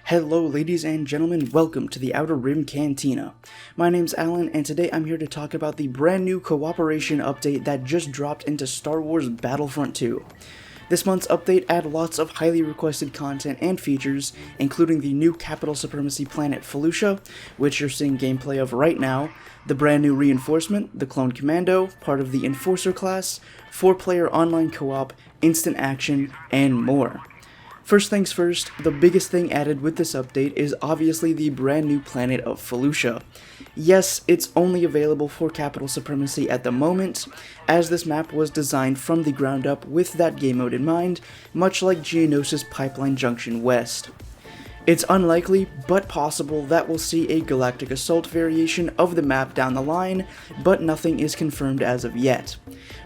Hello ladies and gentlemen, welcome to the Outer Rim Cantina. My name's Alan and today I'm here to talk about the brand new cooperation update that just dropped into Star Wars Battlefront 2. This month's update added lots of highly requested content and features, including the new Capital Supremacy planet Felucia, which you're seeing gameplay of right now, the brand new reinforcement, the Clone Commando, part of the Enforcer class, 4-player online co-op, instant action, and more. First things first, the biggest thing added with this update is obviously the brand new planet of Felucia. Yes, it's only available for Capital Supremacy at the moment, as this map was designed from the ground up with that game mode in mind, much like Geonosis Pipeline Junction West. It's unlikely, but possible, that we'll see a Galactic Assault variation of the map down the line, but nothing is confirmed as of yet.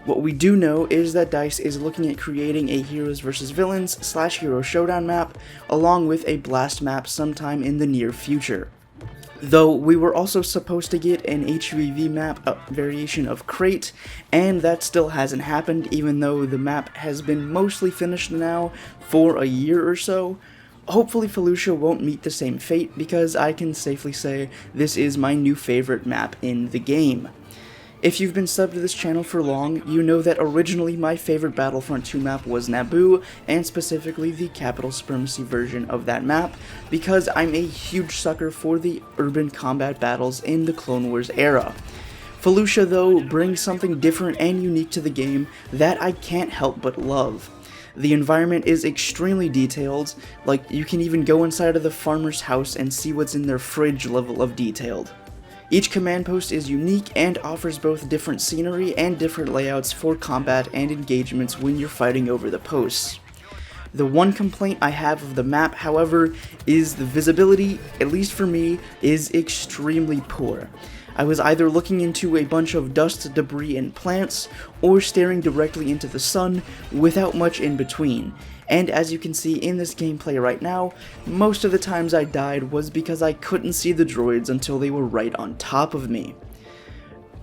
What we do know is that DICE is looking at creating a Heroes vs Villains / Hero Showdown map, along with a Blast map sometime in the near future. Though we were also supposed to get an HVV map variation of Crate, and that still hasn't happened even though the map has been mostly finished now for a year or so. Hopefully Felucia won't meet the same fate, because I can safely say this is my new favorite map in the game. If you've been subbed to this channel for long, you know that originally my favorite Battlefront 2 map was Naboo, and specifically the Capital Supremacy version of that map, because I'm a huge sucker for the urban combat battles in the Clone Wars era. Felucia though brings something different and unique to the game that I can't help but love. The environment is extremely detailed, like you can even go inside of the farmer's house and see what's in their fridge level of detailed. Each command post is unique and offers both different scenery and different layouts for combat and engagements when you're fighting over the posts. The one complaint I have of the map, however, is the visibility, at least for me, is extremely poor. I was either looking into a bunch of dust, debris, and plants, or staring directly into the sun without much in between. And as you can see in this gameplay right now, most of the times I died was because I couldn't see the droids until they were right on top of me.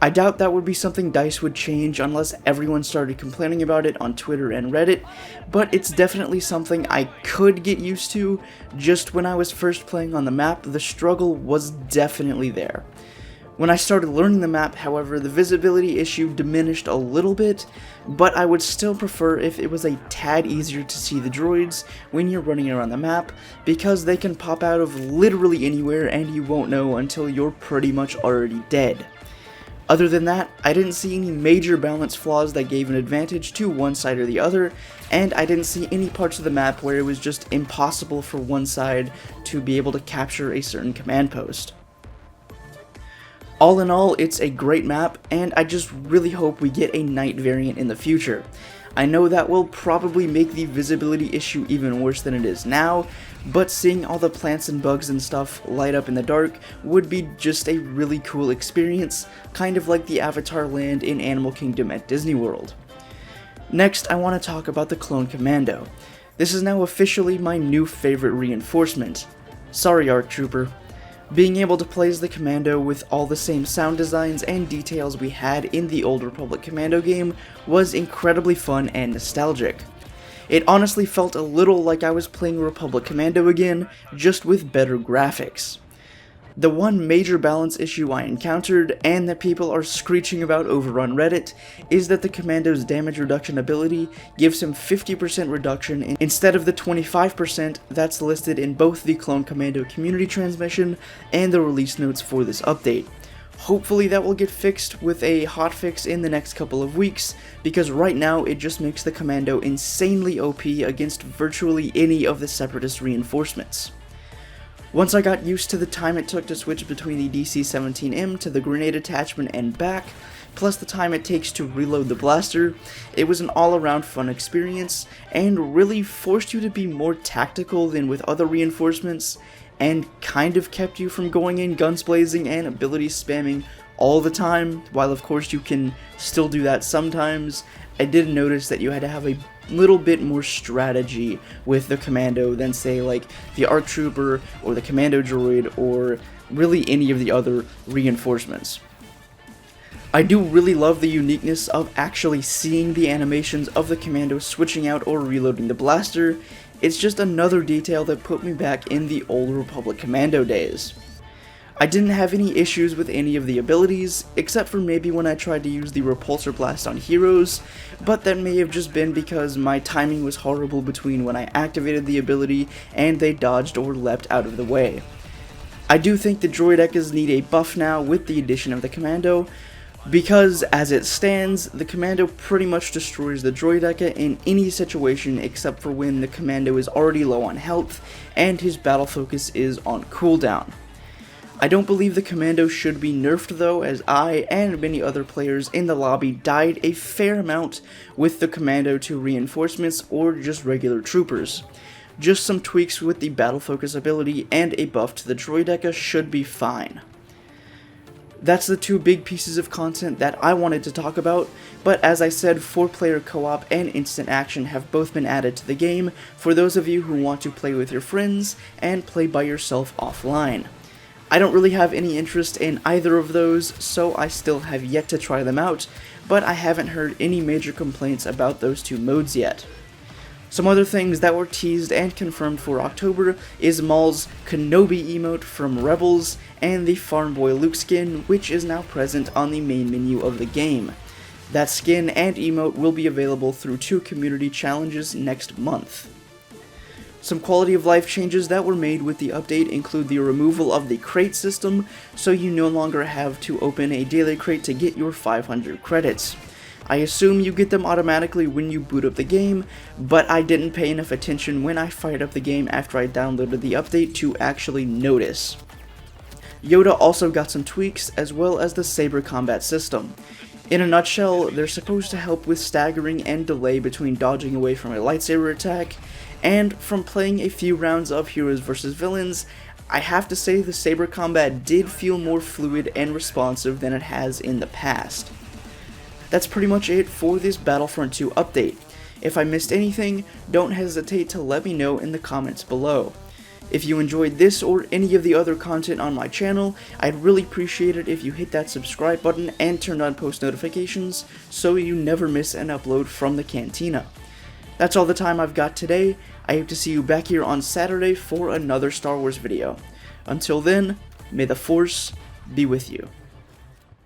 I doubt that would be something DICE would change unless everyone started complaining about it on Twitter and Reddit, but it's definitely something I could get used to. Just when I was first playing on the map, the struggle was definitely there. When I started learning the map, however, the visibility issue diminished a little bit, but I would still prefer if it was a tad easier to see the droids when you're running around the map, because they can pop out of literally anywhere and you won't know until you're pretty much already dead. Other than that, I didn't see any major balance flaws that gave an advantage to one side or the other, and I didn't see any parts of the map where it was just impossible for one side to be able to capture a certain command post. All in all, it's a great map, and I just really hope we get a night variant in the future. I know that will probably make the visibility issue even worse than it is now, but seeing all the plants and bugs and stuff light up in the dark would be just a really cool experience, kind of like the Avatar land in Animal Kingdom at Disney World. Next, I want to talk about the Clone Commando. This is now officially my new favorite reinforcement. Sorry, ARC Trooper. Being able to play as the Commando with all the same sound designs and details we had in the old Republic Commando game was incredibly fun and nostalgic. It honestly felt a little like I was playing Republic Commando again, just with better graphics. The one major balance issue I encountered, and that people are screeching about over on Reddit, is that the Commando's damage reduction ability gives him 50% reduction instead of the 25% that's listed in both the Clone Commando community transmission and the release notes for this update. Hopefully that will get fixed with a hotfix in the next couple of weeks, because right now it just makes the Commando insanely OP against virtually any of the Separatist reinforcements. Once I got used to the time it took to switch between the DC-17M to the grenade attachment and back, plus the time it takes to reload the blaster, it was an all-around fun experience, and really forced you to be more tactical than with other reinforcements, and kind of kept you from going in guns blazing and ability spamming all the time, while of course you can still do that sometimes. I did notice that you had to have a little bit more strategy with the Commando than say like the ARC Trooper or the Commando Droid or really any of the other reinforcements. I do really love the uniqueness of actually seeing the animations of the Commando switching out or reloading the blaster, It's just another detail that put me back in the old Republic Commando days. I didn't have any issues with any of the abilities, except for maybe when I tried to use the repulsor blast on heroes, but that may have just been because my timing was horrible between when I activated the ability and they dodged or leapt out of the way. I do think the droidecas need a buff now with the addition of the Commando, because as it stands, the Commando pretty much destroys the droideca in any situation except for when the Commando is already low on health and his battle focus is on cooldown. I don't believe the Commando should be nerfed though, as I and many other players in the lobby died a fair amount with the Commando to reinforcements or just regular troopers. Just some tweaks with the battle focus ability and a buff to the droideca should be fine. That's the two big pieces of content that I wanted to talk about, but as I said, 4-player co-op and instant action have both been added to the game for those of you who want to play with your friends and play by yourself offline. I don't really have any interest in either of those, so I still have yet to try them out, but I haven't heard any major complaints about those two modes yet. Some other things that were teased and confirmed for October is Maul's Kenobi emote from Rebels and the Farm Boy Luke skin, which is now present on the main menu of the game. That skin and emote will be available through 2 community challenges next month. Some quality of life changes that were made with the update include the removal of the crate system, so you no longer have to open a daily crate to get your 500 credits. I assume you get them automatically when you boot up the game, but I didn't pay enough attention when I fired up the game after I downloaded the update to actually notice. Yoda also got some tweaks, as well as the saber combat system. In a nutshell, they're supposed to help with staggering and delay between dodging away from a lightsaber attack, and from playing a few rounds of Heroes vs Villains, I have to say the saber combat did feel more fluid and responsive than it has in the past. That's pretty much it for this Battlefront 2 update. If I missed anything, don't hesitate to let me know in the comments below. If you enjoyed this or any of the other content on my channel, I'd really appreciate it if you hit that subscribe button and turn on post notifications so you never miss an upload from the Cantina. That's all the time I've got today. I hope to see you back here on Saturday for another Star Wars video. Until then, may the Force be with you.